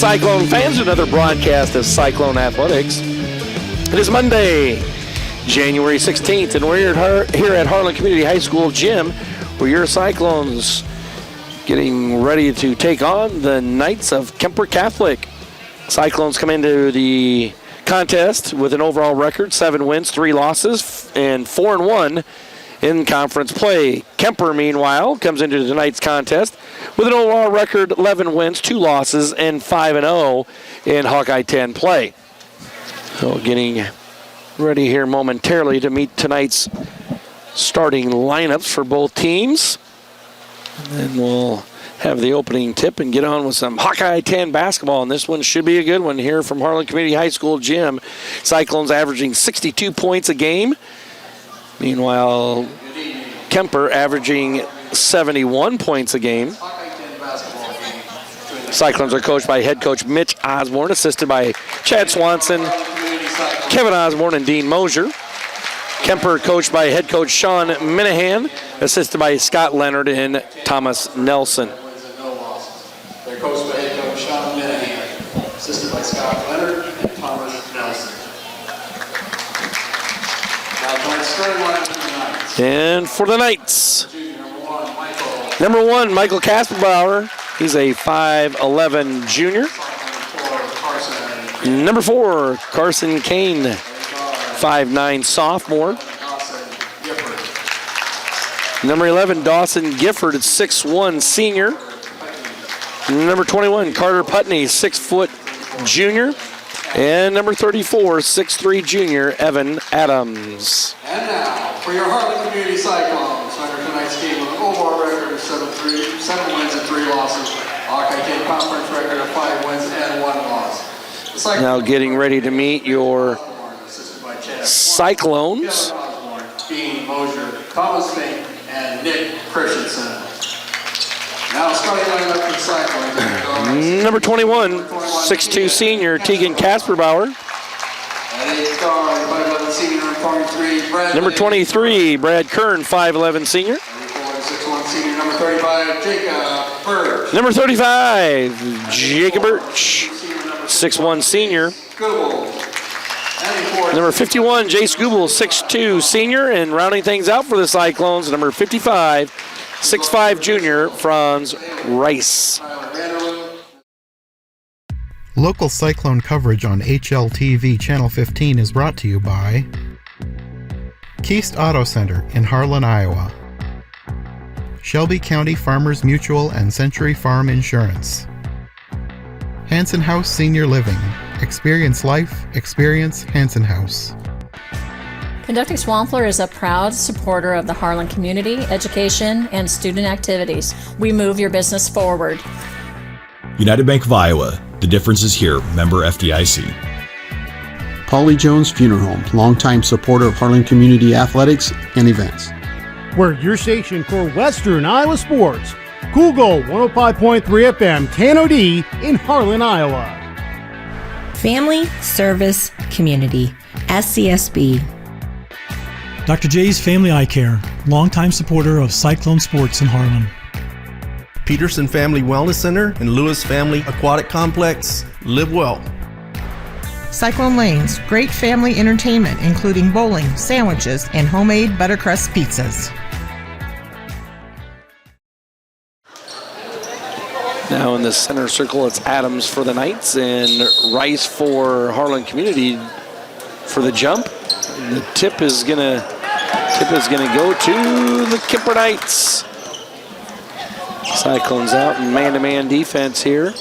Cyclone fans, another broadcast of Cyclone Athletics. It is Monday, January 16th, and we're here at Harlan Community High School gym where your Cyclones getting ready to take on the Knights of Kuemper Catholic. Cyclones come into the contest with an overall record, 7 wins, 3 losses, and 4-1 in conference play. Kuemper, meanwhile, comes into tonight's contest with an overall record, 11 wins, 2 losses, and 5-0 in Hawkeye 10 play. So getting ready here momentarily to meet tonight's starting lineups for both teams. And then we'll have the opening tip and get on with some Hawkeye 10 basketball. And this one should be a good one here from Harlan Community High School gym. Cyclones averaging 62 points a game. Meanwhile, Kuemper averaging 71 points a game. Cyclones are coached by head coach Mitch Osborne, assisted by Chad Swanson, Kevin Osborne, and Dean Mosier. Kuemper coached by head coach Sean Minahan, assisted by Scott Leonard and Thomas Nelson. They're coached by head coach Sean Minahan, assisted by Scott Leonard and Thomas Nelson. And for the Knights, number one, Michael Kasperbauer. He's a 5'11 junior. Number 4, Carson Kane, 5'9 sophomore. Number 11, Dawson Gifford, 6'1 senior. Number 21, Carter Putney, 6 foot junior. And number 34, 6'3 junior, Evan Adams. And now, for your Harlan Community Cyclones, under tonight's game with an overall record of 7 wins and 3 losses. Hawkeye 10 conference record of 5 wins and 1 loss. Now getting ready to meet your Cyclones. Dean Mosier, Thomas Fink, and Nick Christensen. Now starting lineup for Cyclone. Number 21, 6'2 senior, Tegan Kasperbauer. Number 23, Brad Kern, 5'11 senior. Number 35, Jacob Birch. Number 35, Jacob Birch, 6'1 senior. Number 51, Jace Goobel, 6'2 senior. And rounding things out for the Cyclones, number 55, 6'5 junior, Franz Rice. Local Cyclone coverage on HLTV Channel 15 is brought to you by Keast Auto Center in Harlan, Iowa, Shelby County Farmers Mutual and Century Farm Insurance, Hanson House Senior Living. Experience life, experience Hanson House. Conducting Swampler is a proud supporter of the Harlan community, education, and student activities. We move your business forward. United Bank of Iowa. The difference is here. Member FDIC. Polly Jones Funeral Home, longtime supporter of Harlan Community Athletics and events. We're your station for Western Iowa sports. Cool Gold 105.3 FM, KNOD in Harlan, Iowa. Family Service Community, SCSB. Dr. J's Family Eye Care, longtime supporter of Cyclone Sports in Harlan. Peterson Family Wellness Center and Lewis Family Aquatic Complex. Live well. Cyclone Lanes, great family entertainment including bowling, sandwiches, and homemade buttercrust pizzas. Now in the center circle, it's Adams for the Knights and Rice for Harlan Community for the jump. And the tip is gonna go to the Kuemper Knights. Cyclones out in man-to-man defense here.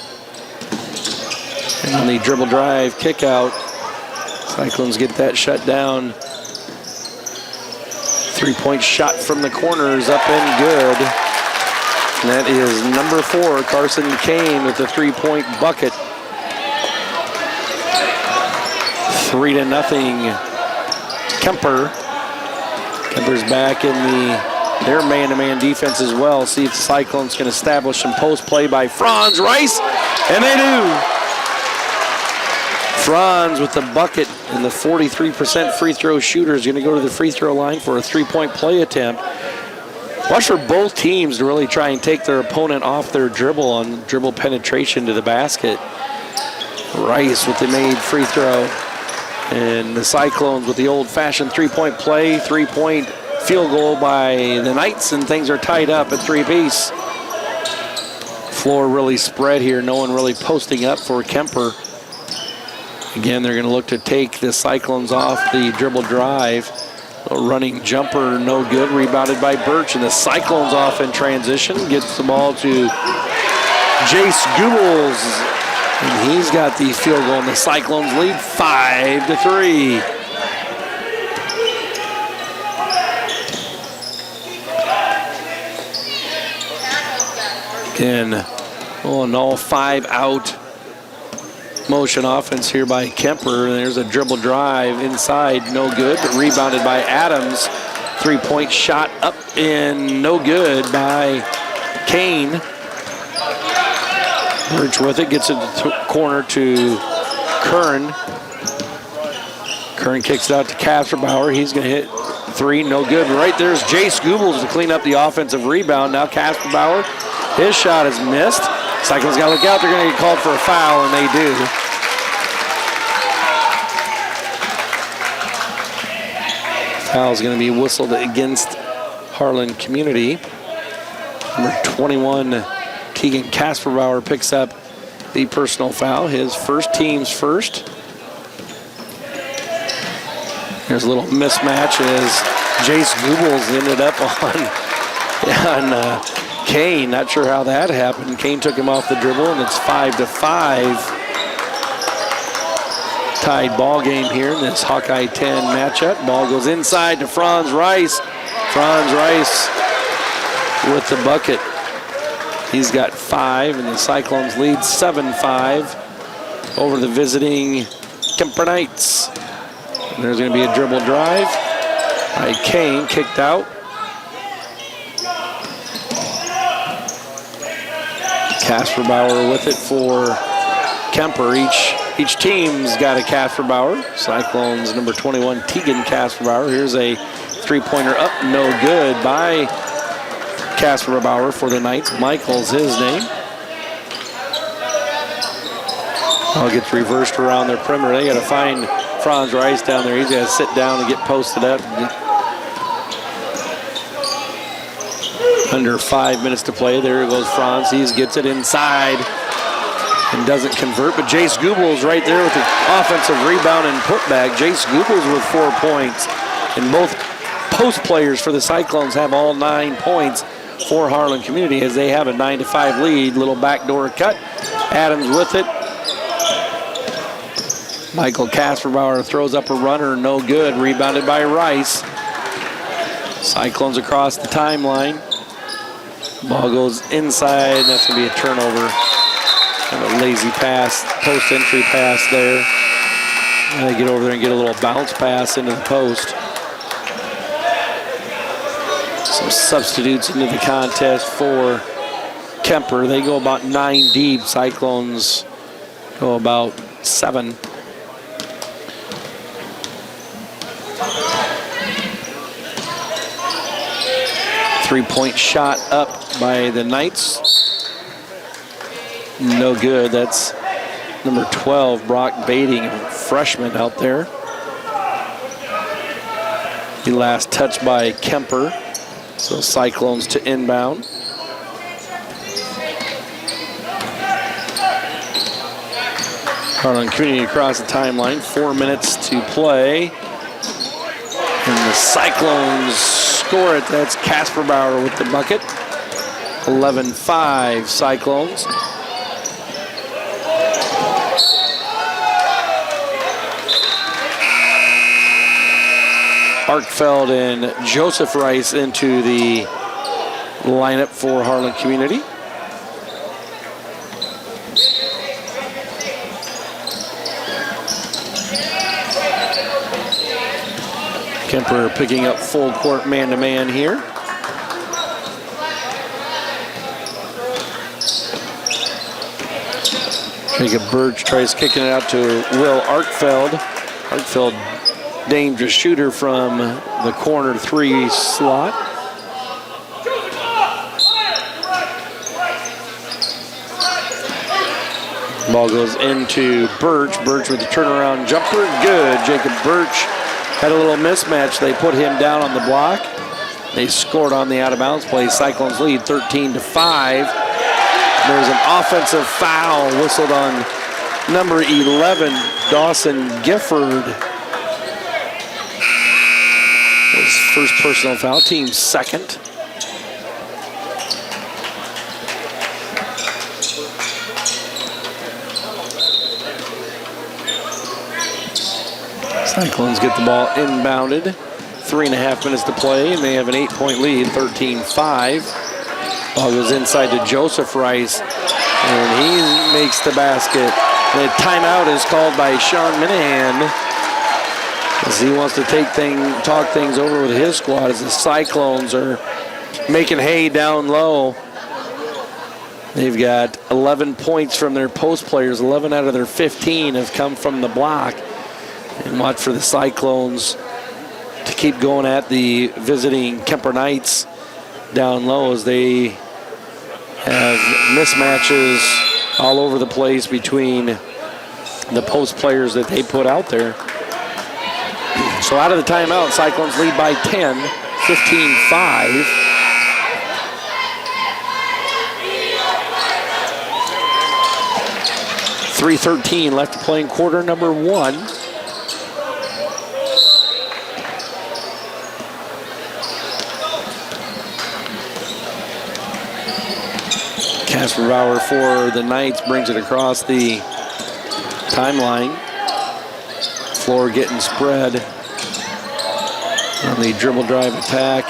And on the dribble drive kick out, Cyclones get that shut down. 3-point shot from the corner is up and good. And that is number 4, Carson Kane with the 3-point bucket. 3-0 Kuemper. Kuemper's back in their man-to-man defense as well. See if the Cyclones can establish some post play by Franz Rice. And they do. Franz with the bucket, and the 43% free throw shooter is going to go to the free throw line for a 3-point play attempt. Watch for both teams to really try and take their opponent off their dribble on dribble penetration to the basket. Rice with the made free throw. And the Cyclones with the old-fashioned three-point play, three-point field goal by the Knights, and things are tied up at three-piece. Floor really spread here. No one really posting up for Kuemper. Again, they're going to look to take the Cyclones off the dribble drive. A running jumper, no good. Rebounded by Birch, and the Cyclones off in transition. Gets the ball to Jace Googles, and he's got the field goal, and the Cyclones lead 5-3. Again, an all 5-out motion offense here by Kuemper. There's a dribble drive inside, no good, but rebounded by Adams. Three-point shot up and no good by Kane. Birch with it, gets it to the corner to Curran. Curran kicks it out to Kasperbauer. He's going to hit three, no good. Right there's Jace Googles to clean up the offensive rebound. Now Kasperbauer, his shot is missed. Cyclones got to look out. They're going to get called for a foul, and they do. Foul's going to be whistled against Harlan Community. Number 21, Keegan Kasperbauer picks up the personal foul, his first, team's first. There's a little mismatch as Jace Googles ended up on Kane. Not sure how that happened. Kane took him off the dribble, and it's 5-5. Tied ball game here in this Hawkeye 10 matchup. Ball goes inside to Franz Rice. Franz Rice with the bucket. He's got 5, and the Cyclones lead 7-5 over the visiting Kuemper Knights. And there's going to be a dribble drive by Kane, kicked out. Kasperbauer with it for Kuemper. Each team's got a Kasperbauer. Cyclones number 21, Tegan Kasperbauer. Here's a three-pointer up, no good by Kasperbauer for the Knights. Michael's his name. All gets reversed around their perimeter. They got to find Franz Rice down there. He's got to sit down and get posted up. Under 5 minutes to play. There goes Franz. He gets it inside and doesn't convert. But Jace Googles right there with the offensive rebound and putback. Jace Googles with 4 points. And both post players for the Cyclones have all 9 points for Harlan Community as they have a 9-5 lead. Little backdoor cut. Adams with it. Michael Kasperbauer throws up a runner, no good. Rebounded by Rice. Cyclones across the timeline. Ball goes inside. That's going to be a turnover. Kind of a lazy pass, post entry pass there. And they get over there and get a little bounce pass into the post. Some substitutes into the contest for Kuemper. They go about 9 deep. Cyclones go about 7. Three-point shot up by the Knights. No good. That's number 12, Brock Bading, a freshman out there. He last touched by Kuemper. So Cyclones to inbound. Harlan Community across the timeline. 4 minutes to play. And the Cyclones score it. That's Kasperbauer with the bucket. 11-5 Cyclones. Arkfeld and Joseph Rice into the lineup for Harlan Community. Kuemper picking up full court man-to-man here. Jacob Birch tries kicking it out to Will Arkfeld. Arkfeld, dangerous shooter from the corner 3 slot. Ball goes into Birch. Birch with the turnaround jumper. Good. Jacob Birch had a little mismatch. They put him down on the block. They scored on the out-of-bounds play. Cyclones lead 13-5. There's an offensive foul whistled on number 11, Dawson Gifford. His first personal foul, team's second. Cyclones get the ball inbounded. 3.5 minutes to play, and they have an 8-point lead, 13-5. Ball goes inside to Joseph Rice, and he makes the basket. The timeout is called by Sean Minahan as he wants to talk things over with his squad as the Cyclones are making hay down low. They've got 11 points from their post players. 11 out of their 15 have come from the block. And watch for the Cyclones to keep going at the visiting Kuemper Knights down low as they have mismatches all over the place between the post players that they put out there. So out of the timeout, Cyclones lead by 10, 15-5. .313 left to play in quarter number 1. Casper Bauer for the Knights brings it across the timeline. Floor getting spread on the dribble drive attack.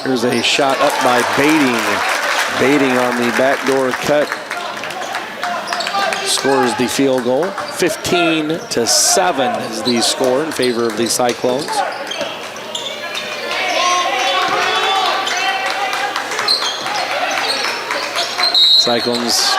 There's a shot up by Bating. Bating on the backdoor cut scores the field goal. 15-7 is the score in favor of the Cyclones. Cyclones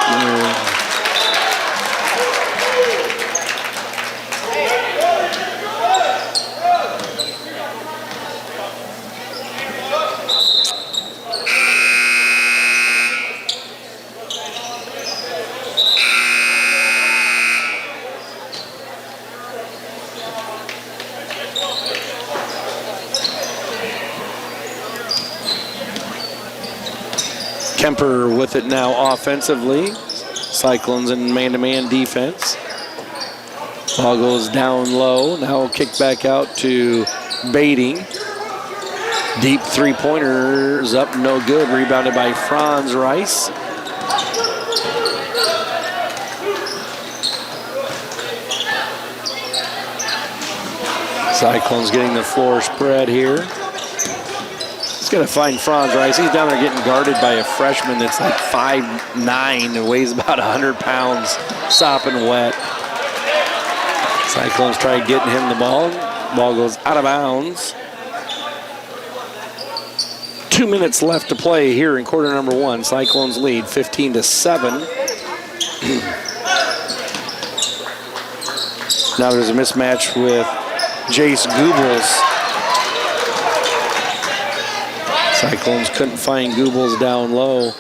Kuemper with it now offensively. Cyclones in man-to-man defense. Ball goes down low. Now kick back out to Bating. Deep three-pointers up, no good. Rebounded by Franz Rice. Cyclones getting the floor spread here. He's going to find Franz Rice. He's down there getting guarded by a freshman that's like 5'9" and weighs about 100 pounds, sopping wet. Cyclones try getting him the ball. Ball goes out of bounds. 2 minutes left to play here in quarter number 1. Cyclones lead 15-7. Now there's a mismatch with Jace Goebbels. Cyclones couldn't find Goebbels down low.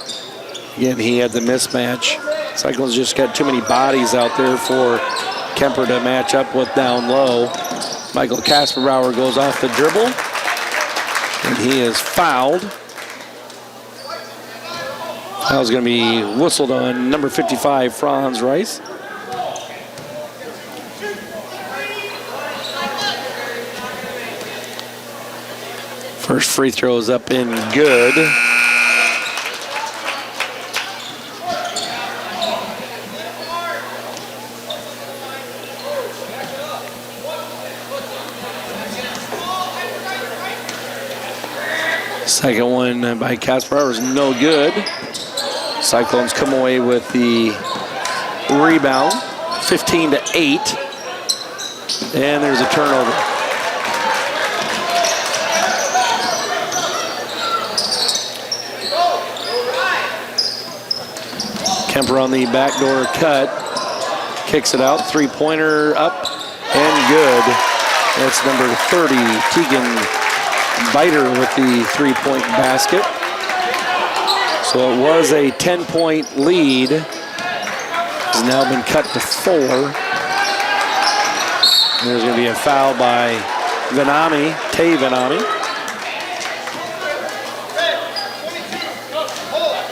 Again, he had the mismatch. Cyclones just got too many bodies out there for Kuemper to match up with down low. Michael Kasperbauer goes off the dribble, and he is fouled. Foul's going to be whistled on number 55, Franz Rice. First free throw is up and good. Second one by Kasper is no good. Cyclones come away with the rebound, 15-8. And there's a turnover. Kuemper on the backdoor cut, kicks it out, three-pointer up and good. That's number 30, Tegan Biter with the three-point basket. So it was a 10-point lead has now been cut to 4. And there's going to be a foul by Tay Venami.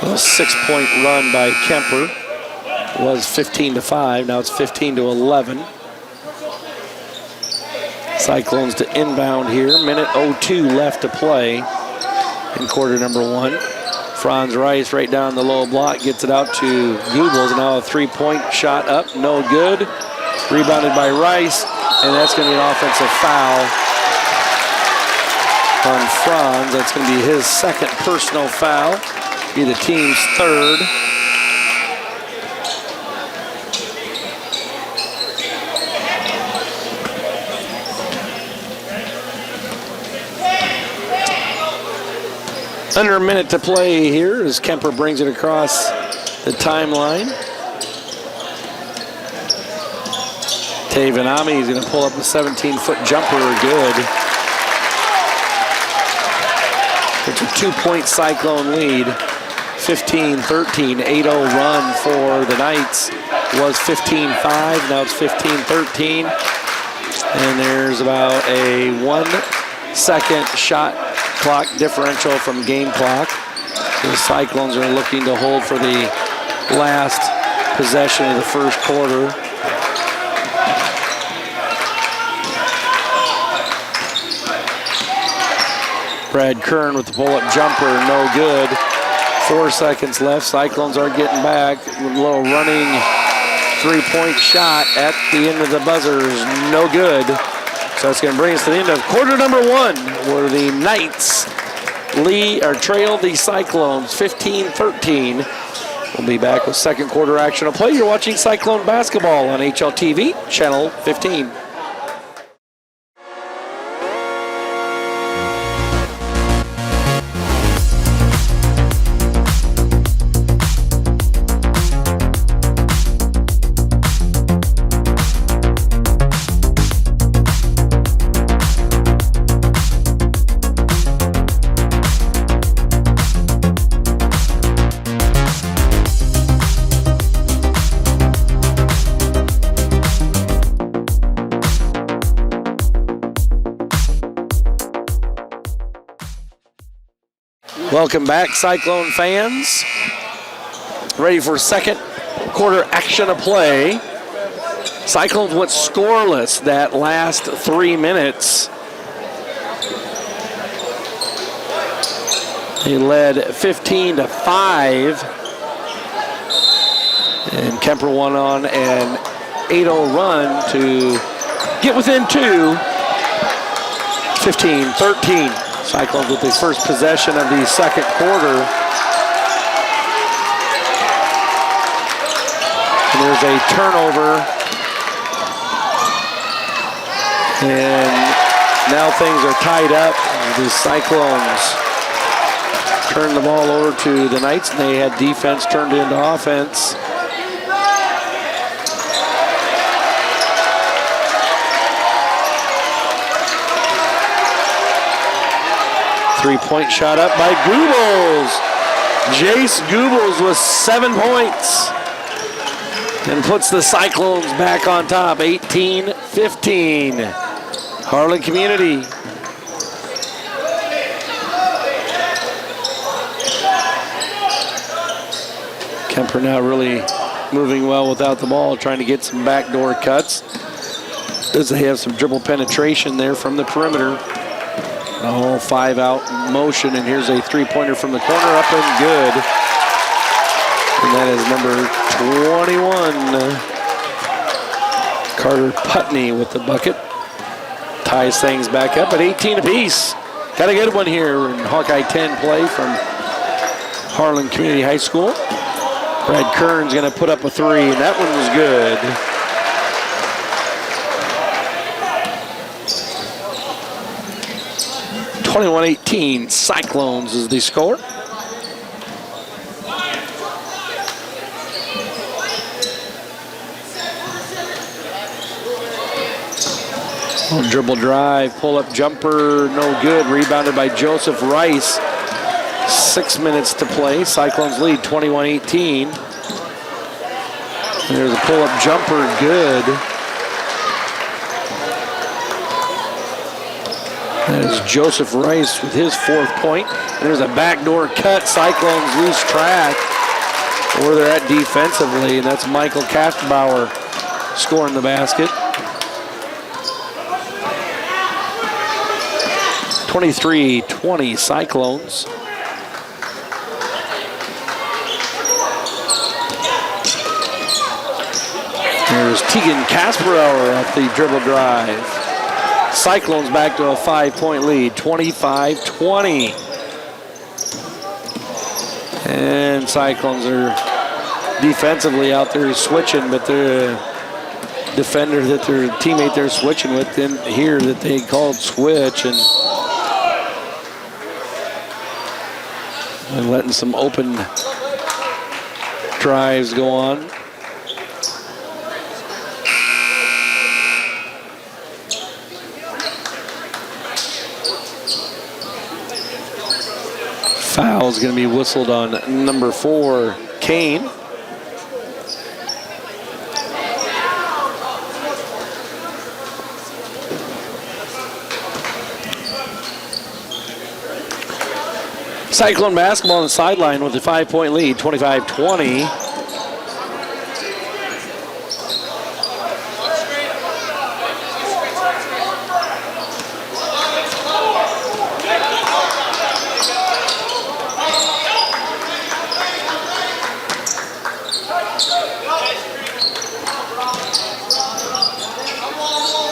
A 6-point run by Kuemper. It was 15-5. Now it's 15-11. Cyclones to inbound here. Minute 02 left to play in quarter number 1. Franz Rice right down the low block, gets it out to Googles. Now a 3-point shot up, no good. Rebounded by Rice, and that's going to be an offensive foul on Franz. That's going to be his second personal foul, be the team's third. Under a minute to play here as Kuemper brings it across the timeline. Tay Venami is going to pull up a 17-foot jumper, good. It's a 2-point Cyclone lead, 15-13, 8-0 run for the Knights. Was 15-5, now it's 15-13. And there's about a 1-second shot clock differential from game clock. The Cyclones are looking to hold for the last possession of the first quarter. Brad Kern with the pull-up jumper, no good. 4 seconds left. Cyclones are getting back. A little running 3-point shot at the end of the buzzers, no good. So it's going to bring us to the end of quarter number 1, where the Knights trail the Cyclones 15-13. We'll be back with second quarter action of play. You're watching Cyclone basketball on HLTV, channel 15. Welcome back, Cyclone fans. Ready for second quarter action of play. Cyclones went scoreless that last 3 minutes. They led 15-5. And Kuemper won on an 8-0 run to get within 2. 15-13. Cyclones with the first possession of the second quarter. And there's a turnover. And now things are tied up. The Cyclones turn the ball over to the Knights, and they had defense turned into offense. Three-point shot up by Googles. Jace Googles with 7 points and puts the Cyclones back on top, 18-15. Harlan Community. Kuemper now really moving well without the ball, trying to get some backdoor cuts. Does they have some dribble penetration there from the perimeter? All 5 out motion, and here's a 3-pointer from the corner, up and good. And that is number 21, Carter Putney with the bucket. Ties things back up at 18 apiece. Got a good one here in Hawkeye 10 play from Harlan Community High School. Brad Kern's going to put up a 3, and that one was good. 21-18, Cyclones is the score. Dribble drive, pull-up jumper, no good. Rebounded by Joseph Rice. 6 minutes to play. Cyclones lead 21-18. There's a pull-up jumper, good. That is Joseph Rice with his 4th point. There's a backdoor cut. Cyclones lose track where they're at defensively, and that's Michael Kastenbauer scoring the basket. 23-20 Cyclones. There's Tegan Kasperower off the dribble drive. Cyclones back to a 5-point lead, 25-20. And Cyclones are defensively out there switching, but the defender that their teammate they're switching with didn't hear that they called switch and letting some open drives go on. Foul is going to be whistled on number 4, Kane. Cyclone basketball on the sideline with a 5-point lead, 25-20.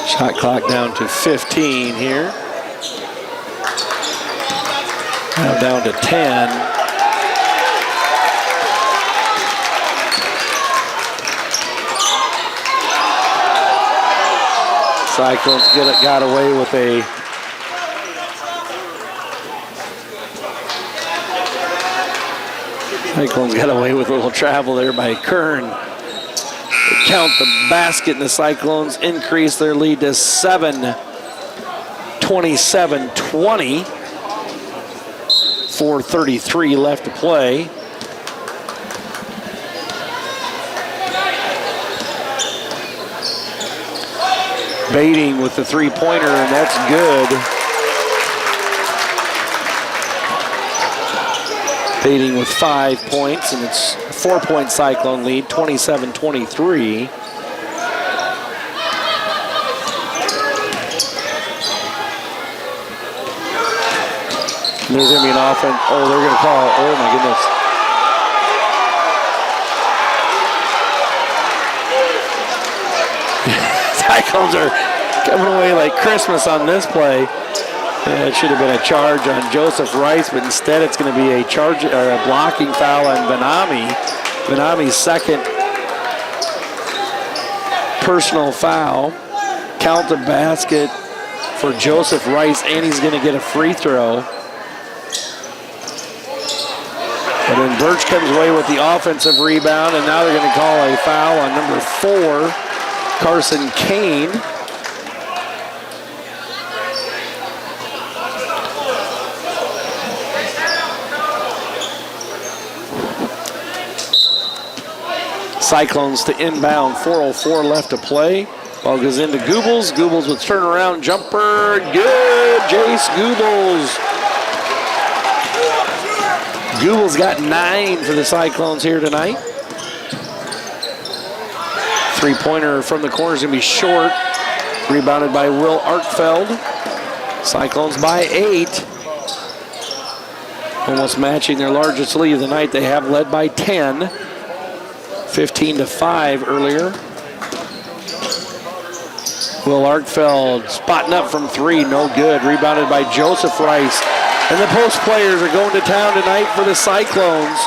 Shot clock down to 15 here. Now down to 10. Cyclones got away with a little travel there by Kern. Count the basket, and the Cyclones increase their lead to 7, 27-20. 4:33 left to play. Baiting with the 3-pointer, and that's good. Baiting with 5 points, and it's a 4-point Cyclone lead, 27-23. There's going to be an offense. Oh, they're going to call. Oh, my goodness. Cyclones are coming away like Christmas on this play. It should have been a charge on Joseph Rice, but instead it's going to be a charge or a blocking foul on Benami. Benami's 2nd personal foul. Count the basket for Joseph Rice, and he's going to get a free throw. And then Birch comes away with the offensive rebound, and now they're going to call a foul on number 4, Carson Kane. Cyclones to inbound, 4:04 left to play. Ball goes into Goebbels. Goebbels with turnaround jumper. Good, Jace Goebbels. Goebbels got 9 for the Cyclones here tonight. 3-pointer from the corner is going to be short. Rebounded by Will Arkfeld. Cyclones by 8. Almost matching their largest lead of the night. They have led by 10. 15-5 earlier. Will Arkfeld spotting up from 3, no good. Rebounded by Joseph Rice. And the post players are going to town tonight for the Cyclones.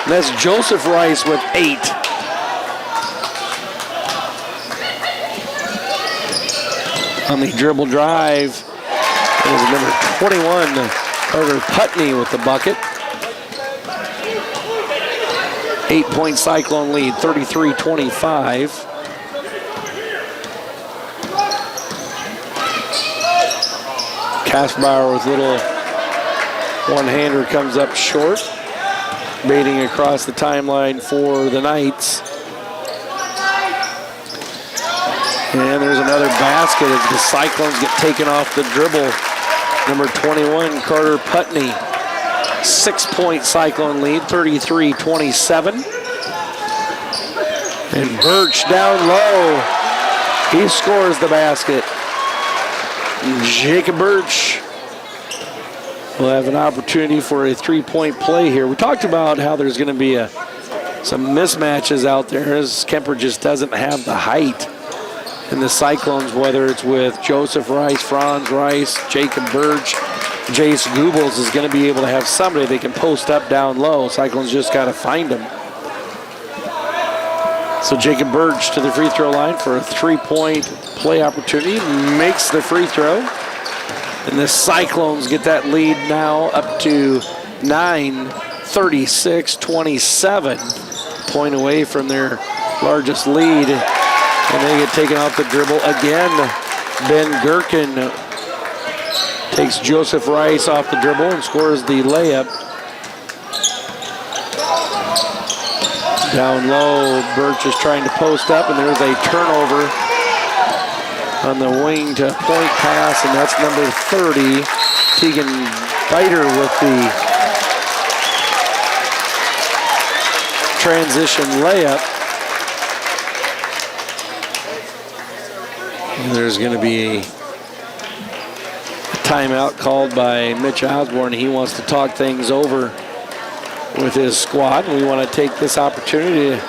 And that's Joseph Rice with 8. On the dribble drive, there's number 21, Carter Putney with the bucket. 8-point Cyclone lead, 33-25. Kasperower with little one-hander comes up short. Baiting across the timeline for the Knights. And there's another basket as the Cyclones get taken off the dribble. Number 21, Carter Putney. 6-point Cyclone lead, 33-27. And Birch down low. He scores the basket. Jacob Birch will have an opportunity for a three-point play here. We talked about how there's going to be some mismatches out there as Kuemper just doesn't have the height. And the Cyclones, whether it's with Joseph Rice, Franz Rice, Jacob Birch, Jace Goebbels, is going to be able to have somebody they can post up down low. Cyclones just got to find them. So Jacob Birch to the free throw line for a three-point play opportunity. Makes the free throw. And the Cyclones get that lead now up to 9, 36-27. Point away from their largest lead. And they get taken off the dribble again. Ben Gherkin takes Joseph Rice off the dribble and scores the layup. Down low, Birch is trying to post up, and there's a turnover on the wing to point pass, and that's number 30, Tegan Biter with the transition layup. And there's going to be a timeout called by Mitch Osborne. He wants to talk things over with his squad, and we want to take this opportunity to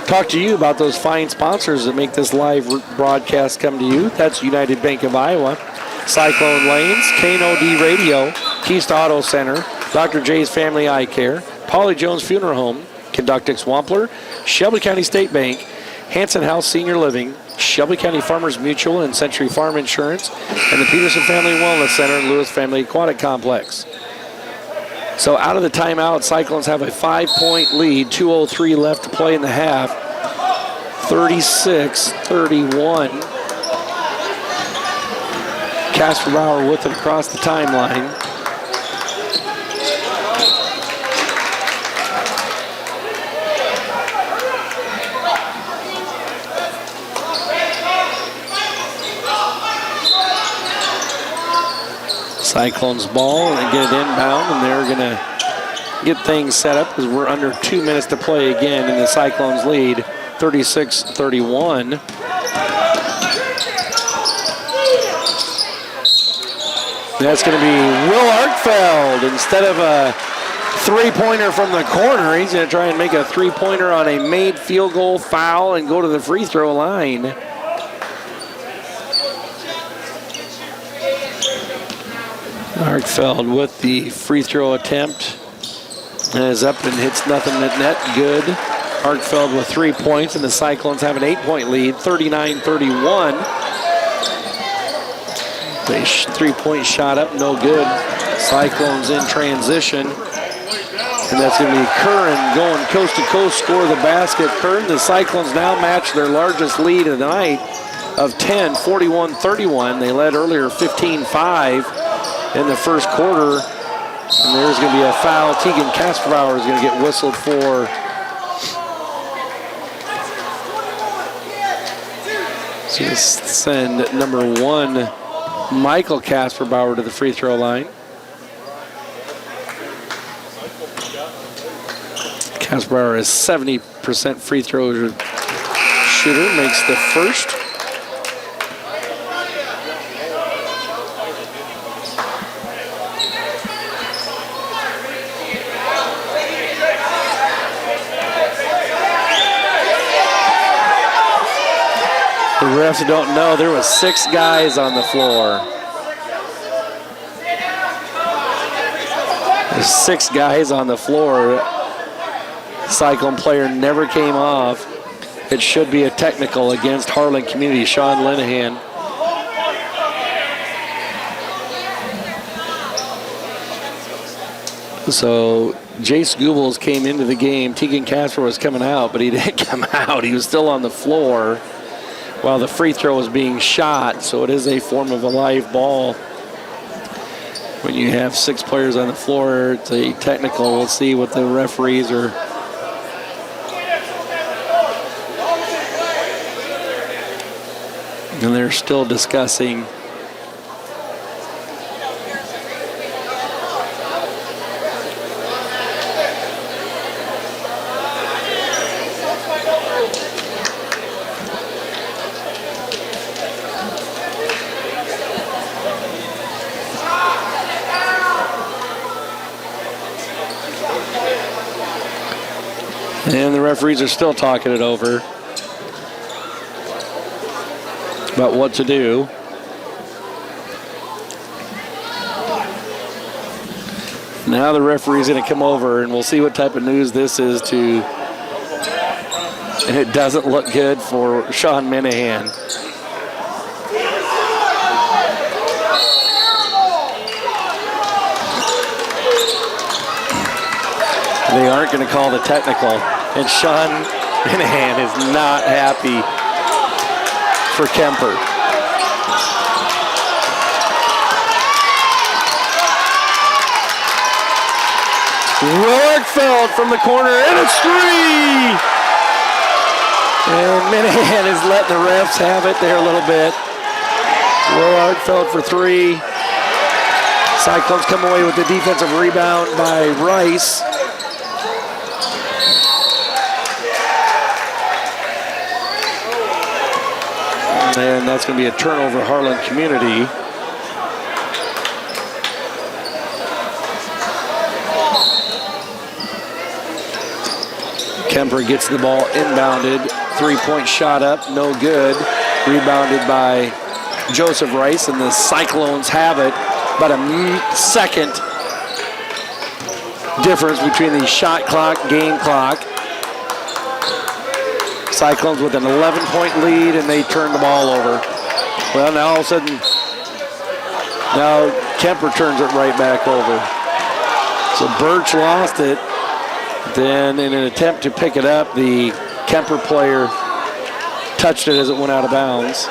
talk to you about those fine sponsors that make this live broadcast come to you. That's United Bank of Iowa, Cyclone Lanes, K&OD Radio, Keast Auto Center, Dr. J's Family Eye Care, Polly Jones Funeral Home, Conductix Wampler, Shelby County State Bank, Hanson House Senior Living, Shelby County Farmers Mutual and Century Farm Insurance, and the Peterson Family Wellness Center and Lewis Family Aquatic Complex. So out of the timeout, Cyclones have a 5-point lead, 2:03 left to play in the half, 36-31. Casper Bauer with it across the timeline. Cyclones ball and get it inbound, and they're going to get things set up because we're under 2 minutes to play again in the Cyclones lead, 36-31. That's going to be Will Arkfeld. Instead of a three-pointer from the corner, he's going to try and make a three-pointer on a made field goal foul and go to the free throw line. Arkfeld with the free throw attempt and is up and hits nothing at net. Good. Arkfeld with 3 points, and the Cyclones have an 8-point lead, 39-31. The three-point shot up, no good. Cyclones in transition. And that's going to be Curran going coast to coast, score the basket. Curran, the Cyclones now match their largest lead of the night of 10, 41-31. They led earlier 15-5. In the first quarter, and there's going to be a foul. Tegan Kasperbauer is going to get whistled for. So just send number 1, Michael Kasperbauer, to the free throw line. Kasperbauer is 70% free throw shooter, makes the first. The refs don't know, there was 6 guys on the floor. There's 6 guys on the floor. Cyclone player never came off. It should be a technical against Harlan Community, Sean Linehan. So Jace Goebbels came into the game. Tegan Casper was coming out, but he didn't come out. He was still on the floor while the free throw was being shot. So it is a form of a live ball. When you have 6 players on the floor, it's a technical. We'll see what the referees are. And they're still discussing. And the referees are still talking it over about what to do. Now the referee's going to come over, and we'll see what type of news this is to. And it doesn't look good for Sean Minahan. They aren't going to call the technical, and Sean Minahan is not happy for Kuemper. Willardfeld from the corner, and it's three! And Minahan is letting the refs have it there a little bit. Willardfeld for three. Cyclones come away with the defensive rebound by Rice. And that's going to be a turnover, Harlan Community. Kuemper gets the ball inbounded. Three-point shot up, no good. Rebounded by Joseph Rice, and the Cyclones have it. About a second difference between the shot clock, game clock. Cyclones with an 11-point lead, and they turn the ball over. Well, now all of a sudden, now Kuemper turns it right back over. So Birch lost it. Then in an attempt to pick it up, the Kuemper player touched it as it went out of bounds.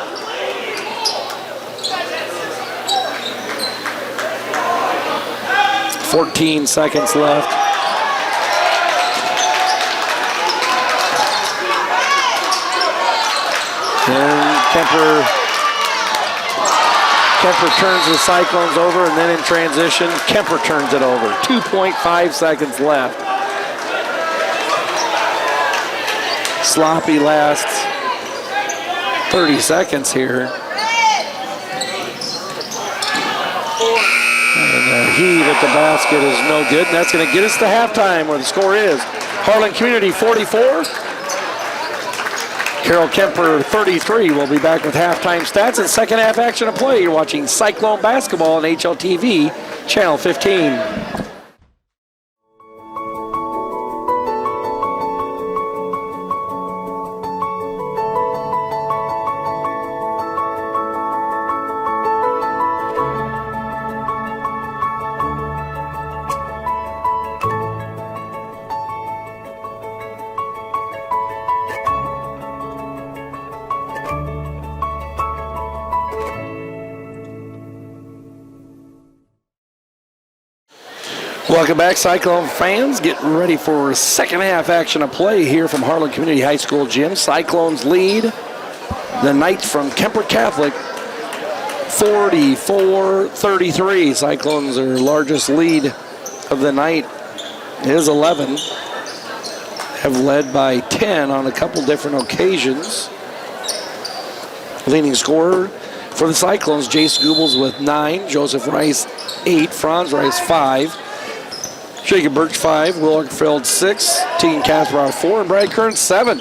"14 seconds left. And Kuemper turns the Cyclones over, and then in transition, Kuemper turns it over. 2.5 seconds left. Sloppy last 30 seconds here. And a heave at the basket is no good, and that's going to get us to halftime, where the score is Harlan Community 44. Carroll Kuemper 33. We'll be back with halftime stats and second half action of play. You're watching Cyclone basketball on HLTV, Channel 15. Welcome back, Cyclone fans. Get ready for second half action of play here from Harlan Community High School gym. Cyclones lead the Knights from Kuemper Catholic 44-33. Cyclones, their largest lead of the night is 11. Have led by 10 on a couple different occasions. Leading scorer for the Cyclones, Jace Goebbels with 9, Joseph Rice 8, Franz Rice 5. Jacob Birch 5, Willardfeld 6, Tegan Casper 4, and Brad Kern 7.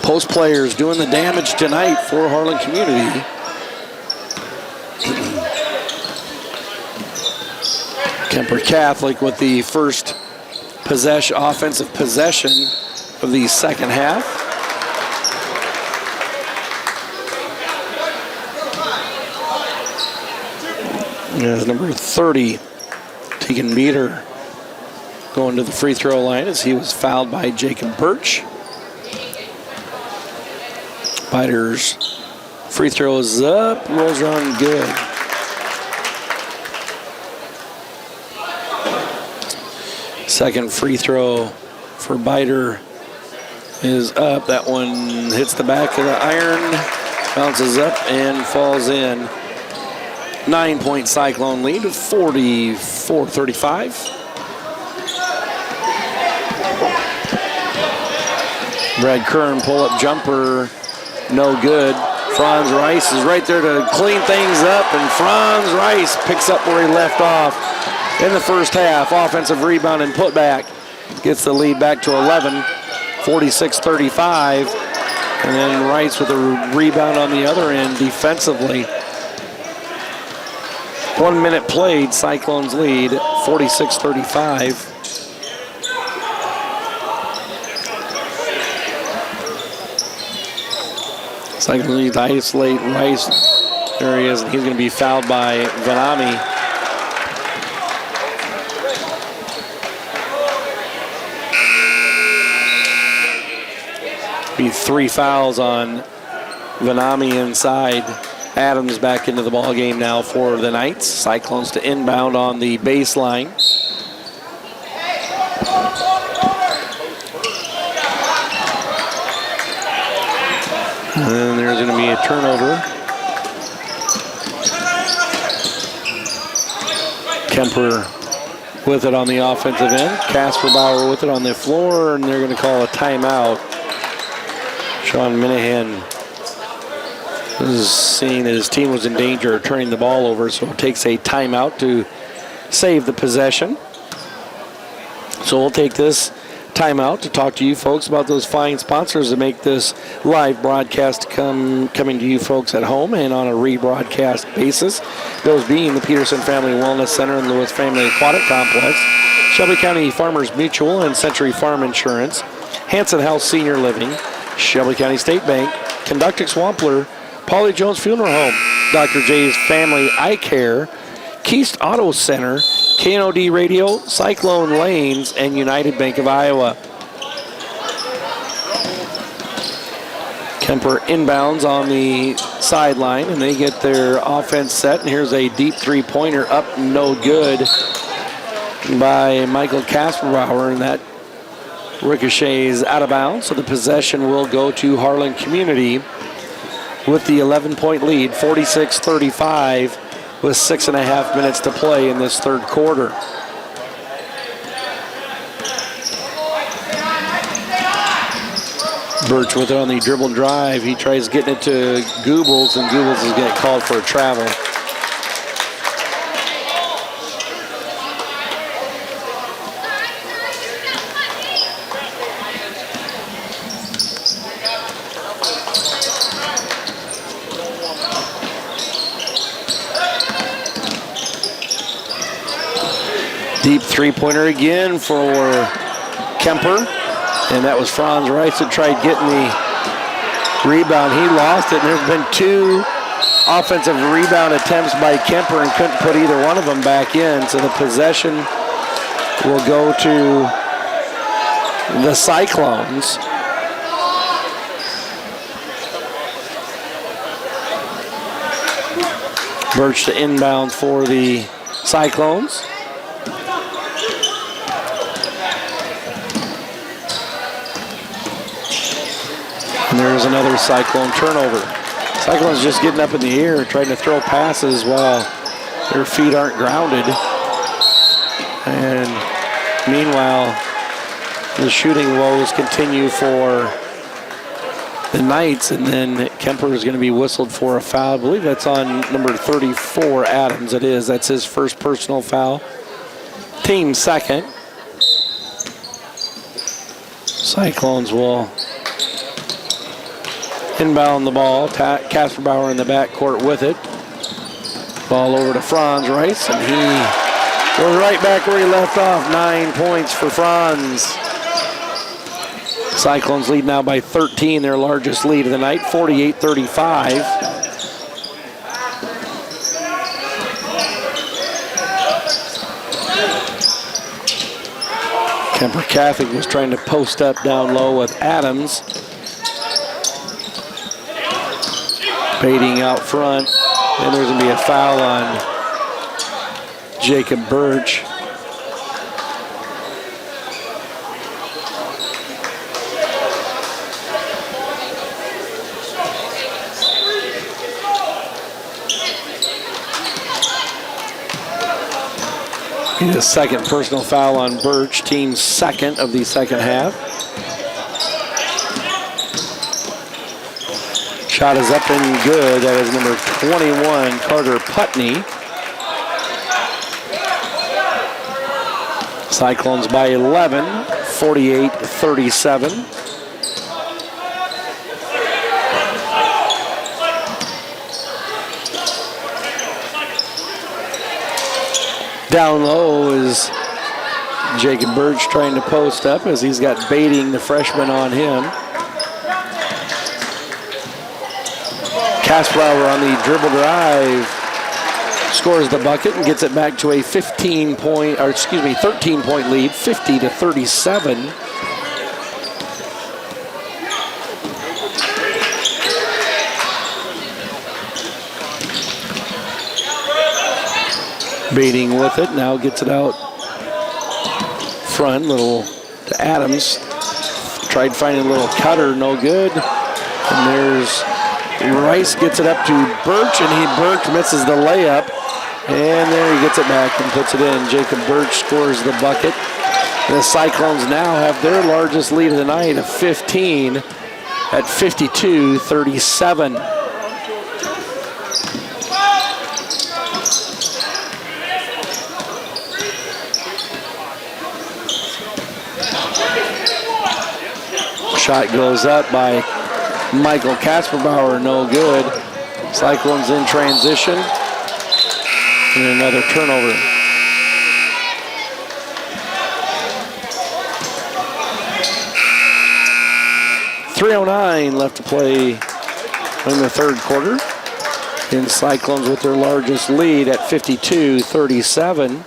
Post players doing the damage tonight for Harlan Community. Kuemper Catholic with the first offensive possession of the second half. As number 30, Tegan Meter, going to the free throw line as he was fouled by Jacob Birch. Biter's free throw is up, rolls around good. Second free throw for Biter is up. That one hits the back of the iron. Bounces up and falls in. 9-point Cyclone lead, 44-35. Brad Curran pull-up jumper, no good. Franz Rice is right there to clean things up, and Franz Rice picks up where he left off in the first half. Offensive rebound and putback gets the lead back to 11, 46-35. And then Rice with a rebound on the other end defensively. 1 minute played, Cyclones lead, 46-35. Cyclones need to isolate Rice. There he is, and he's going to be fouled by Vanami. Be 3 fouls on Vanami inside. Adams back into the ball game now for the Knights. Cyclones to inbound on the baseline. And then there's going to be a turnover. Kuemper with it on the offensive end. Casper Bauer with it on the floor, and they're going to call a timeout. Sean Minahan is seeing that his team was in danger of turning the ball over, so it takes a timeout to save the possession. So we'll take this timeout to talk to you folks about those fine sponsors that make this live broadcast coming to you folks at home and on a rebroadcast basis. Those being the Peterson Family Wellness Center and Lewis Family Aquatic Complex, Shelby County Farmers Mutual and Century Farm Insurance, Hanson House Senior Living, Shelby County State Bank, Conductix Wampler, Paulie Jones Funeral Home, Dr. J's Family Eye Care, Keast Auto Center, KNOD Radio, Cyclone Lanes, and United Bank of Iowa. Kuemper inbounds on the sideline, and they get their offense set. And here's a deep three-pointer up, no good, by Michael Kasperbauer, and that ricochets out of bounds. So the possession will go to Harlan Community with the 11-point lead, 46-35. with 6.5 minutes to play in this third quarter. Birch with it on the dribble and drive. He tries getting it to Goebbels, and Goebbels is getting called for a travel. Deep three-pointer again for Kuemper. And that was Franz Rice that tried getting the rebound. He lost it. And there's been 2 offensive rebound attempts by Kuemper and couldn't put either one of them back in. So the possession will go to the Cyclones. Birch to inbound for the Cyclones. And there's another Cyclone turnover. Cyclone's just getting up in the air, trying to throw passes while their feet aren't grounded. And meanwhile, the shooting woes continue for the Knights, and then Kuemper is going to be whistled for a foul. I believe that's on number 34, Adams. It is. That's his first personal foul. Team second. Cyclones will inbound the ball. Kasperbauer in the backcourt with it. Ball over to Franz Rice, and he goes right back where he left off. 9 points for Franz. Cyclones lead now by 13, their largest lead of the night, 48-35. Kuemper Catholic was trying to post up down low with Adams. Baiting out front, and there's going to be a foul on Jacob Birch. His second personal foul on Birch, team's second of the second half. Shot is up and good. That is number 21, Carter Putney. Cyclones by 11, 48-37. Down low is Jacob Birch trying to post up as he's got baiting the freshman on him. Kasperauer on the dribble drive scores the bucket and gets it back to a 13-point lead, 50-37. Baiting with it, now gets it out front, little to Adams. Tried finding a little cutter, no good. And there's Rice, gets it up to Birch, and Birch misses the layup. And there he gets it back and puts it in. Jacob Birch scores the bucket. The Cyclones now have their largest lead of the night of 15 at 52-37. Shot goes up by Michael Kasperbauer, no good. Cyclones in transition. And another turnover. .309 left to play in the third quarter. And Cyclones with their largest lead at 52-37.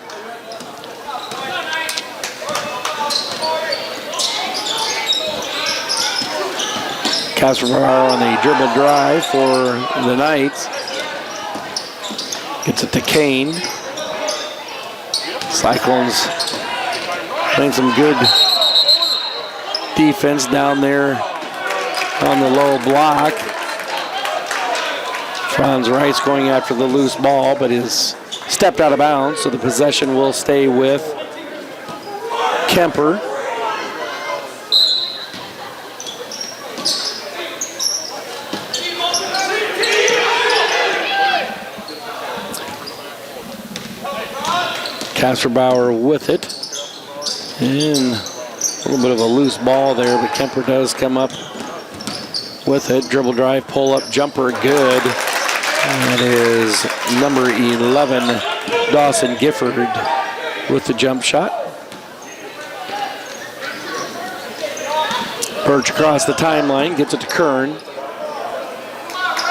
Kasperbauer on the dribble drive for the Knights. Gets it to Kane. Cyclones playing some good defense down there on the low block. Franz Rice going after the loose ball, but is stepped out of bounds, so the possession will stay with Kuemper. Kasperbauer with it. And a little bit of a loose ball there, but Kuemper does come up with it. Dribble drive, pull up, jumper, good. That is number 11, Dawson Gifford with the jump shot. Birch across the timeline, gets it to Kern.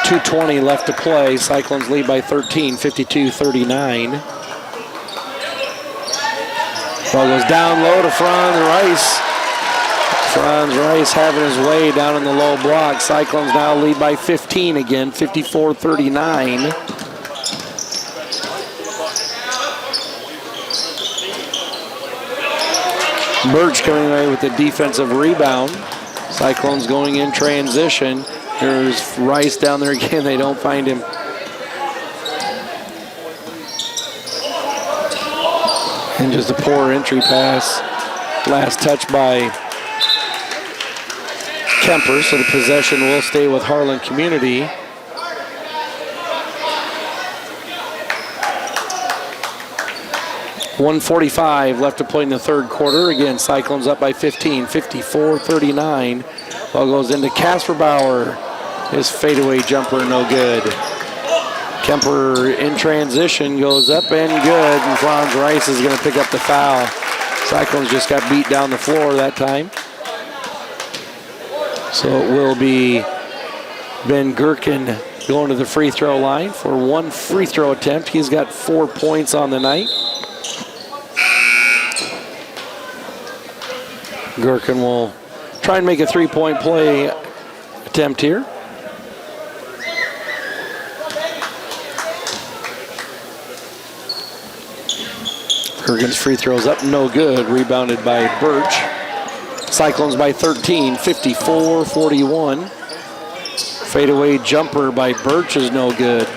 2:20 left to play. Cyclones lead by 13, 52-39. Ball goes down low to Franz Rice. Franz Rice having his way down in the low block. Cyclones now lead by 15 again, 54-39. Birch coming away with the defensive rebound. Cyclones going in transition. There's Rice down there again. They don't find him. And just a poor entry pass. Last touch by Kuemper, so the possession will stay with Harlan Community. .145 left to play in the third quarter. Again, Cyclones up by 15, 54-39. Ball goes into Kasperbauer. His fadeaway jumper, no good. Kuemper in transition, goes up and good, and Franz Rice is going to pick up the foul. Cyclones just got beat down the floor that time. So it will be Ben Gherkin going to the free throw line for one free throw attempt. He's got 4 points on the night. Gherkin will try and make a three-point play attempt here. Gherkin's free throws up, no good. Rebounded by Birch. Cyclones by 13, 54-41. Fadeaway jumper by Birch is no good.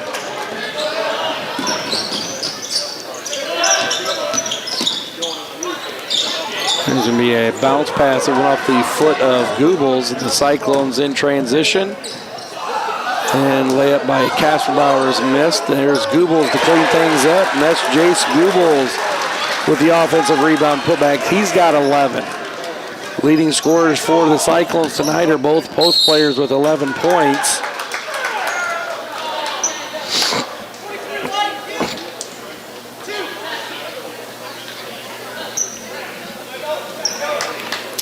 There's going to be a bounce pass that went off the foot of Goebbels. The Cyclones in transition. And layup by Kasperbauer is missed. There's Goebbels to clean things up. And that's Jace Goebbels with the offensive rebound putback. He's got 11. Leading scorers for the Cyclones tonight are both post players with 11 points.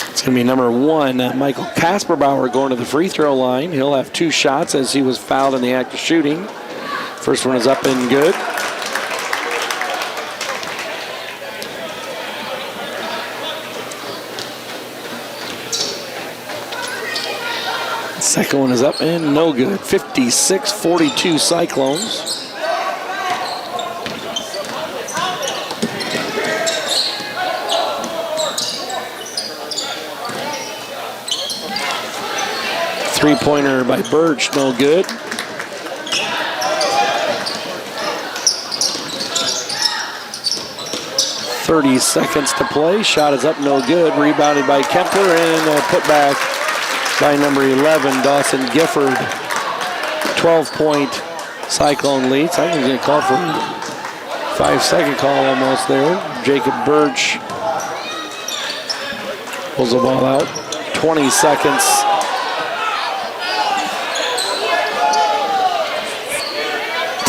It's going to be number 1, Michael Kasperbauer, going to the free throw line. He'll have 2 shots as he was fouled in the act of shooting. First one is up and good. Second one is up and no good. 56-42 Cyclones. Three-pointer by Birch, no good. .30 seconds to play. Shot is up, no good. Rebounded by Kuemper and put back by number 11, Dawson Gifford. 12-point Cyclone leads. I think he's going to call for a 5-second call almost there. Jacob Birch pulls the ball out. 20 seconds.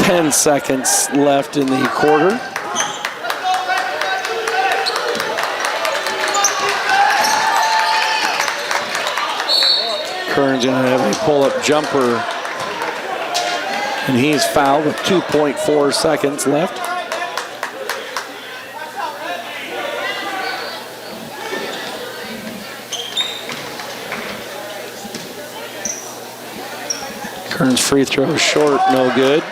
10 seconds left in the quarter. Kern's going to have a pull-up jumper, and he's fouled with 2.4 seconds left. Kern's free throw short, no good.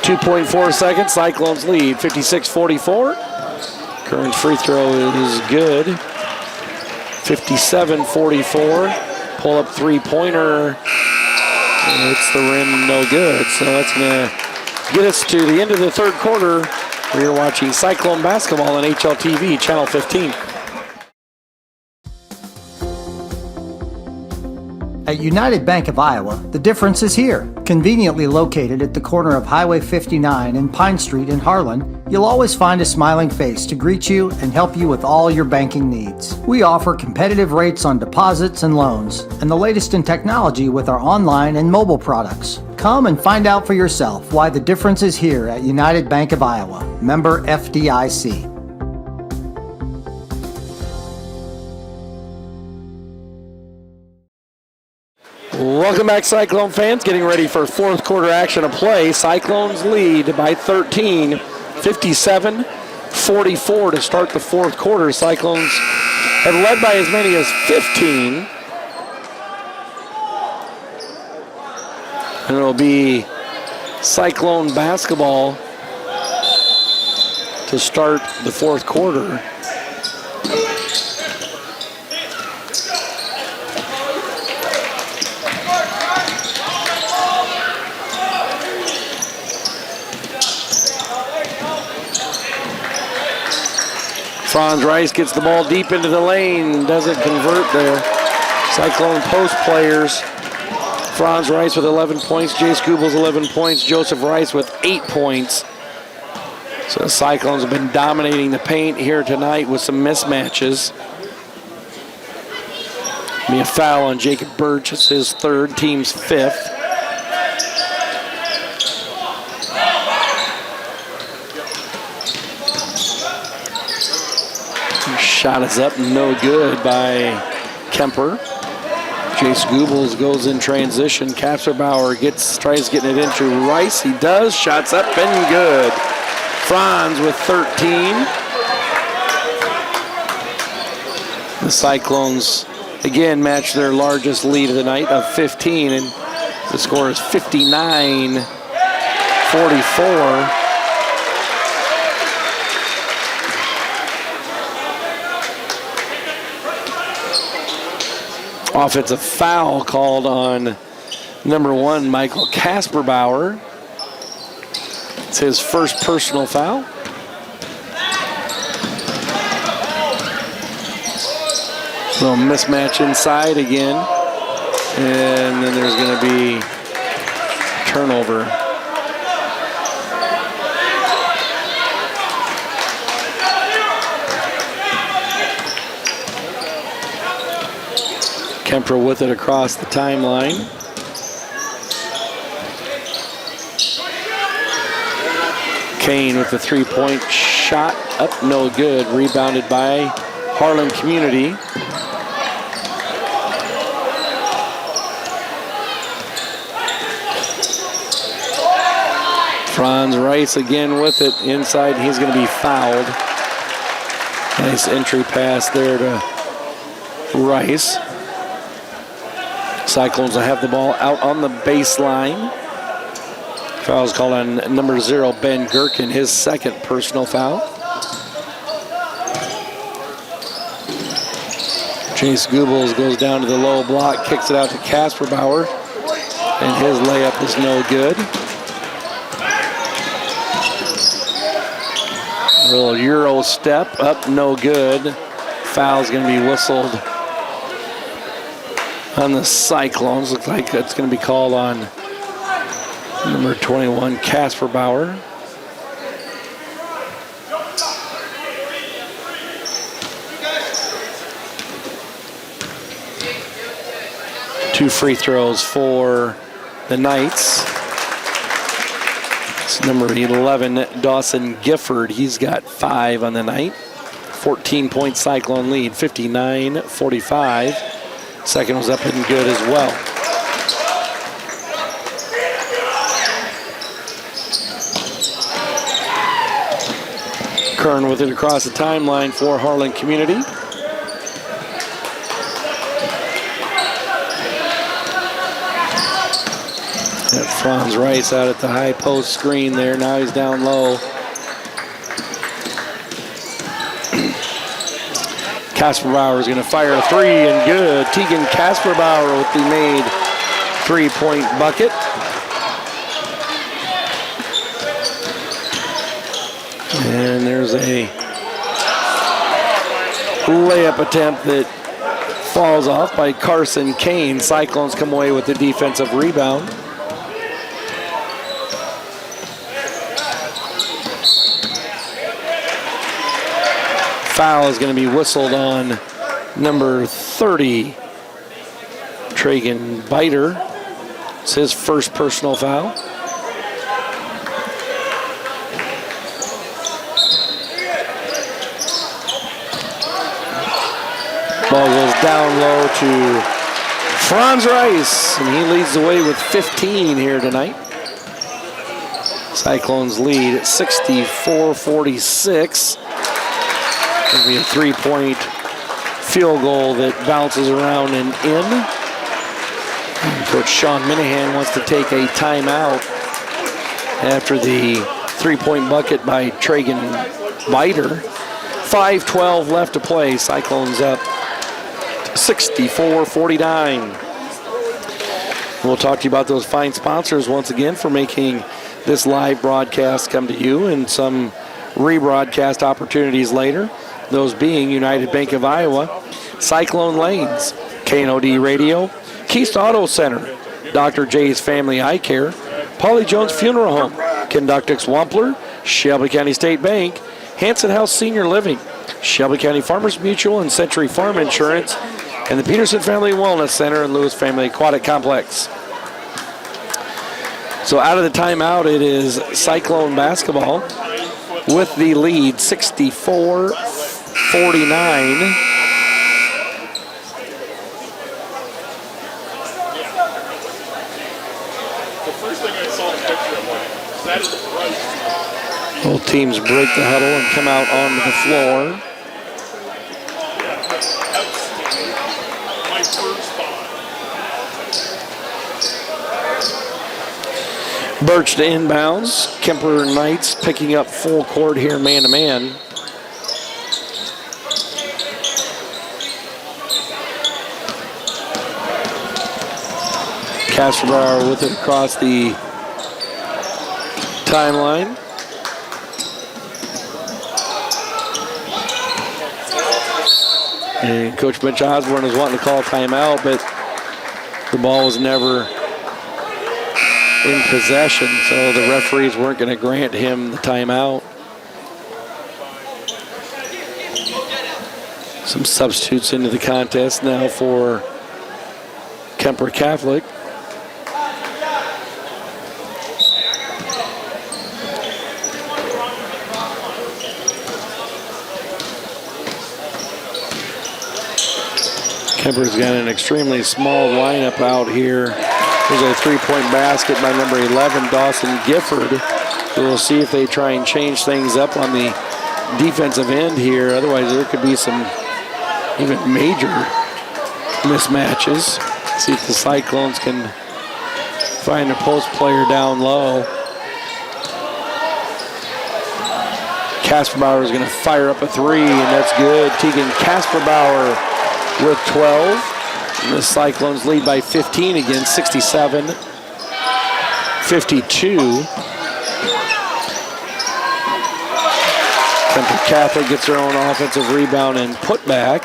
.4 seconds, Cyclones lead, 56-44. Kern's free throw is good. 57-44. Pull up three-pointer. It's the rim, no good. So that's going to get us to the end of the third quarter. We're watching Cyclone basketball on HLTV, Channel 15. At United Bank of Iowa, the difference is here. Conveniently located at the corner of Highway 59 and Pine Street in Harlan, you'll always find a smiling face to greet you and help you with all your banking needs. We offer competitive rates on deposits and loans, and the latest in technology with our online and mobile products. Come and find out for yourself why the difference is here at United Bank of Iowa. Member FDIC. Welcome back, Cyclone fans. Getting ready for fourth quarter action of play. Cyclones lead by 13, 57-44 to start the fourth quarter. Cyclones have led by as many as 15. And it'll be Cyclone basketball to start the fourth quarter. Franz Rice gets the ball deep into the lane, doesn't convert there. Cyclone post players. Franz Rice with 11 points, Jace Goebbels 11 points, Joseph Rice with 8 points. So the Cyclones have been dominating the paint here tonight with some mismatches. Be a foul on Jacob Birch. It's his third, team's fifth. Shot is up, no good by Kuemper. Jace Goebbels goes in transition. Kasperbauer tries getting it into Rice. He does. Shots up and good. Franz with 13. The Cyclones again match their largest lead of the night of 15, and the score is 59-44. Offensive foul called on number 1, Michael Kasperbauer. It's his first personal foul. Little mismatch inside again. And then there's going to be turnover. Kuemper with it across the timeline. Kane with the three-point shot up, no good. Rebounded by Harlan Community. Franz Rice again with it inside. He's going to be fouled. Nice entry pass there to Rice. Cyclones will have the ball out on the baseline. Foul's called on number 0, Ben Gherkin, his second personal foul. Chase Goebbels goes down to the low block, kicks it out to Casper Bauer, and his layup is no good. A little Euro step up, no good. Foul's going to be whistled on the Cyclones. Looks like it's going to be called on number 21, Casper Bauer. Two free throws for the Knights. It's number 11, Dawson Gifford. He's got 5 on the night. 14-point Cyclone lead, 59-45. Second was up and good as well. Kern with it across the timeline for Harlan Community. Franz Rice out at the high post screen there. Now he's down low. Casper Bauer is going to fire a three and good. Tegan Casper Bauer with the made three-point bucket. And there's a layup attempt that falls off by Carson Kane. Cyclones come away with the defensive rebound. Foul is going to be whistled on number 30, Tragan Biter. It's his first personal foul. Ball goes down low to Franz Rice, and he leads the way with 15 here tonight. Cyclones lead 64-46. It'll be a three-point field goal that bounces around and in. And Coach Sean Minahan wants to take a timeout after the three-point bucket by Tragan Biter. 5:12 left to play. Cyclones up 64-49. We'll talk to you about those fine sponsors once again for making this live broadcast come to you, and some rebroadcast opportunities later. Those being United Bank of Iowa, Cyclone Lanes, KNOD Radio, Keast Auto Center, Dr. J's Family Eye Care, Paulie Jones Funeral Home, Conductix Wampler, Shelby County State Bank, Hanson House Senior Living, Shelby County Farmers Mutual and Century Farm Insurance, and the Peterson Family Wellness Center and Lewis Family Aquatic Complex. So out of the timeout, it is Cyclone basketball with the lead, 64-49. Both teams break the huddle and come out onto the floor. Birch to inbounds. Kuemper Knights picking up full court here, man-to-man. Casper Bauer with it across the timeline. And Coach Mitch Osborne was wanting to call a timeout, but the ball was never in possession, so the referees weren't going to grant him the timeout. Some substitutes into the contest now for Kuemper Catholic. Kuemper's got an extremely small lineup out here. There's a three-point basket by number 11, Dawson Gifford. We'll see if they try and change things up on the defensive end here. Otherwise, there could be some even major mismatches. See if the Cyclones can find a post player down low. Kasperbauer is going to fire up a three, and that's good. Tegan Kasperbauer with 12. And the Cyclones lead by 15 again, 67-52. Kuemper Catholic gets their own offensive rebound and putback.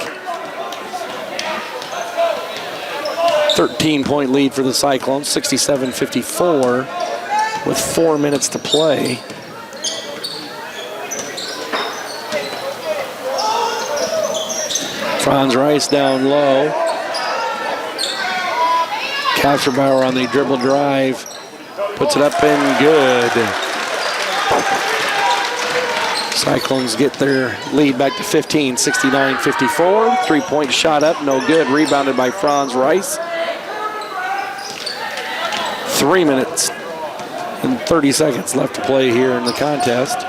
13-point lead for the Cyclones, 67-54 with 4 minutes to play. Franz Rice down low. Kasperbauer on the dribble drive. Puts it up and good. Cyclones get their lead back to 15, 69-54. Three-point shot up, no good. Rebounded by Franz Rice. 3 minutes and 30 seconds left to play here in the contest.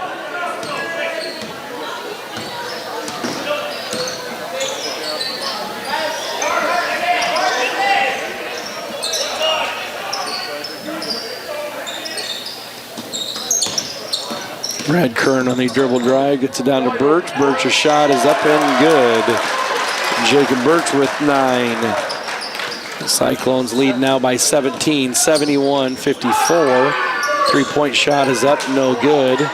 Brad Kern on the dribble drive, gets it down to Birch. Birch's shot is up and good. Jacob Birch with 9. The Cyclones lead now by 17, 71-54. Three-point shot is up, no good.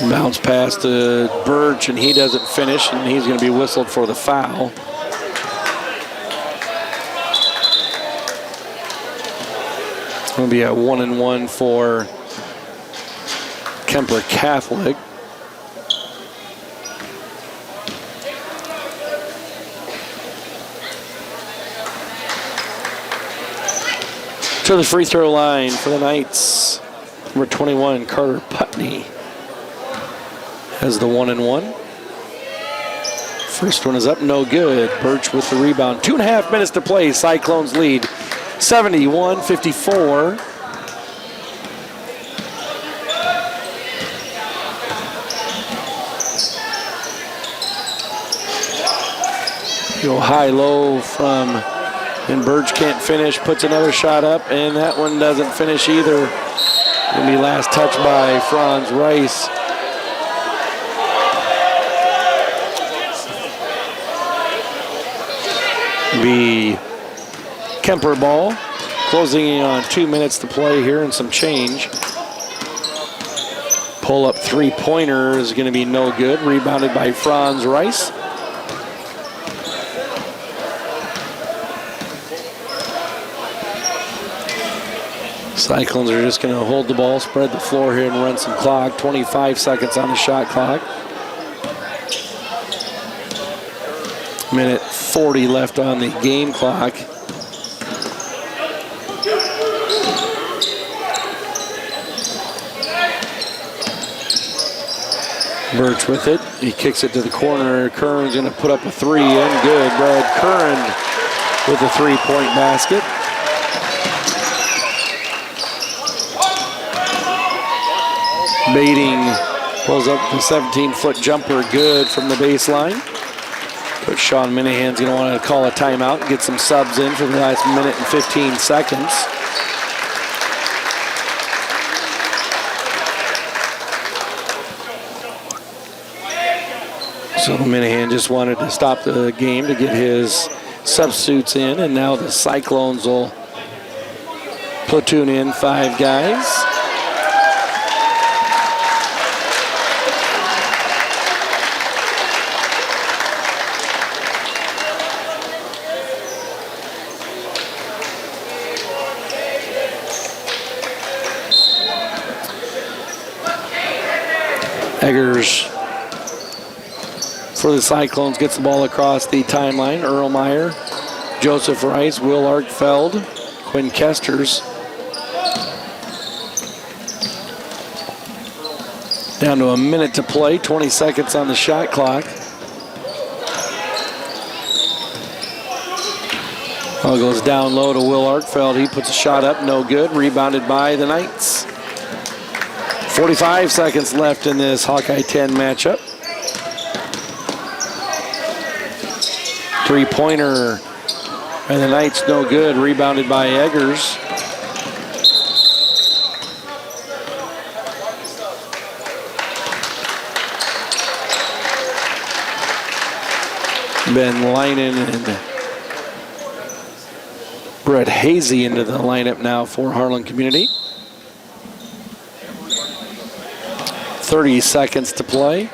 Bounce pass to Birch, and he doesn't finish, and he's going to be whistled for the foul. It's going to be a 1-and-1 for Kuemper Catholic. To the free throw line for the Knights, number 21, Carter Putney, has the 1-and-1. First one is up, no good. Birch with the rebound. 2.5 minutes to play. Cyclones lead 71-54. Go high-low from, and Birch can't finish. Puts another shot up, and that one doesn't finish either. It'll be last touch by Franz Rice. Be Kuemper ball, closing in on 2 minutes to play here and some change. Pull up three-pointer is going to be no good. Rebounded by Franz Rice. Cyclones are just going to hold the ball, spread the floor here and run some clock. 25 seconds on the shot clock. Minute 40 left on the game clock. Birch with it. He kicks it to the corner. Kern's going to put up a three and good. Brad Kern with a three-point basket. Baiting pulls up the 17-foot jumper, good from the baseline. Coach Sean Minahan's going to want to call a timeout and get some subs in for the last minute and 15 seconds. So Minahan just wanted to stop the game to get his substitutes in, and now the Cyclones will platoon in 5 guys. Eggers for the Cyclones gets the ball across the timeline. Erlmeyer, Joseph Rice, Will Arkfeld, Quinn Kesters. Down to a minute to play, 20 seconds on the shot clock. Ball goes down low to Will Arkfeld. He puts a shot up, no good. Rebounded by the Knights. 45 seconds left in this Hawkeye 10 matchup. Three-pointer and the Knights no good. Rebounded by Eggers. Ben Leinen and Brett Hazy into the lineup now for Harlan Community. 30 seconds to play.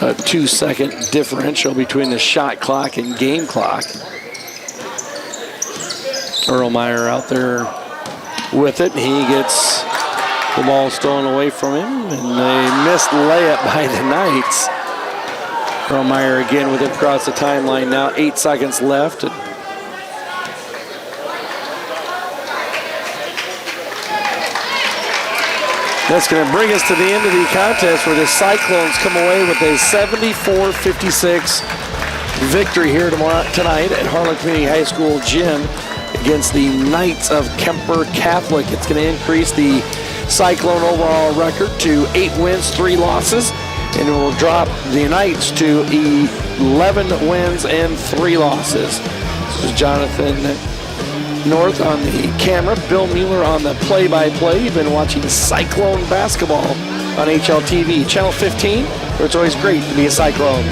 A 2-second differential between the shot clock and game clock. Erlmeyer out there with it. He gets the ball stolen away from him, and a missed layup by the Knights. Erlmeyer again with it across the timeline now. 8 seconds left. That's going to bring us to the end of the contest where the Cyclones come away with a 74-56 victory here tonight at Harlan Community High School gym against the Knights of Kuemper Catholic. It's going to increase the Cyclone overall record to 8 wins, 3 losses, and it will drop the Knights to 11 wins and 3 losses. This is Jonathan North on the camera, Bill Mueller on the play-by-play. You've been watching Cyclone basketball on HLTV, Channel 15, where it's always great to be a Cyclone.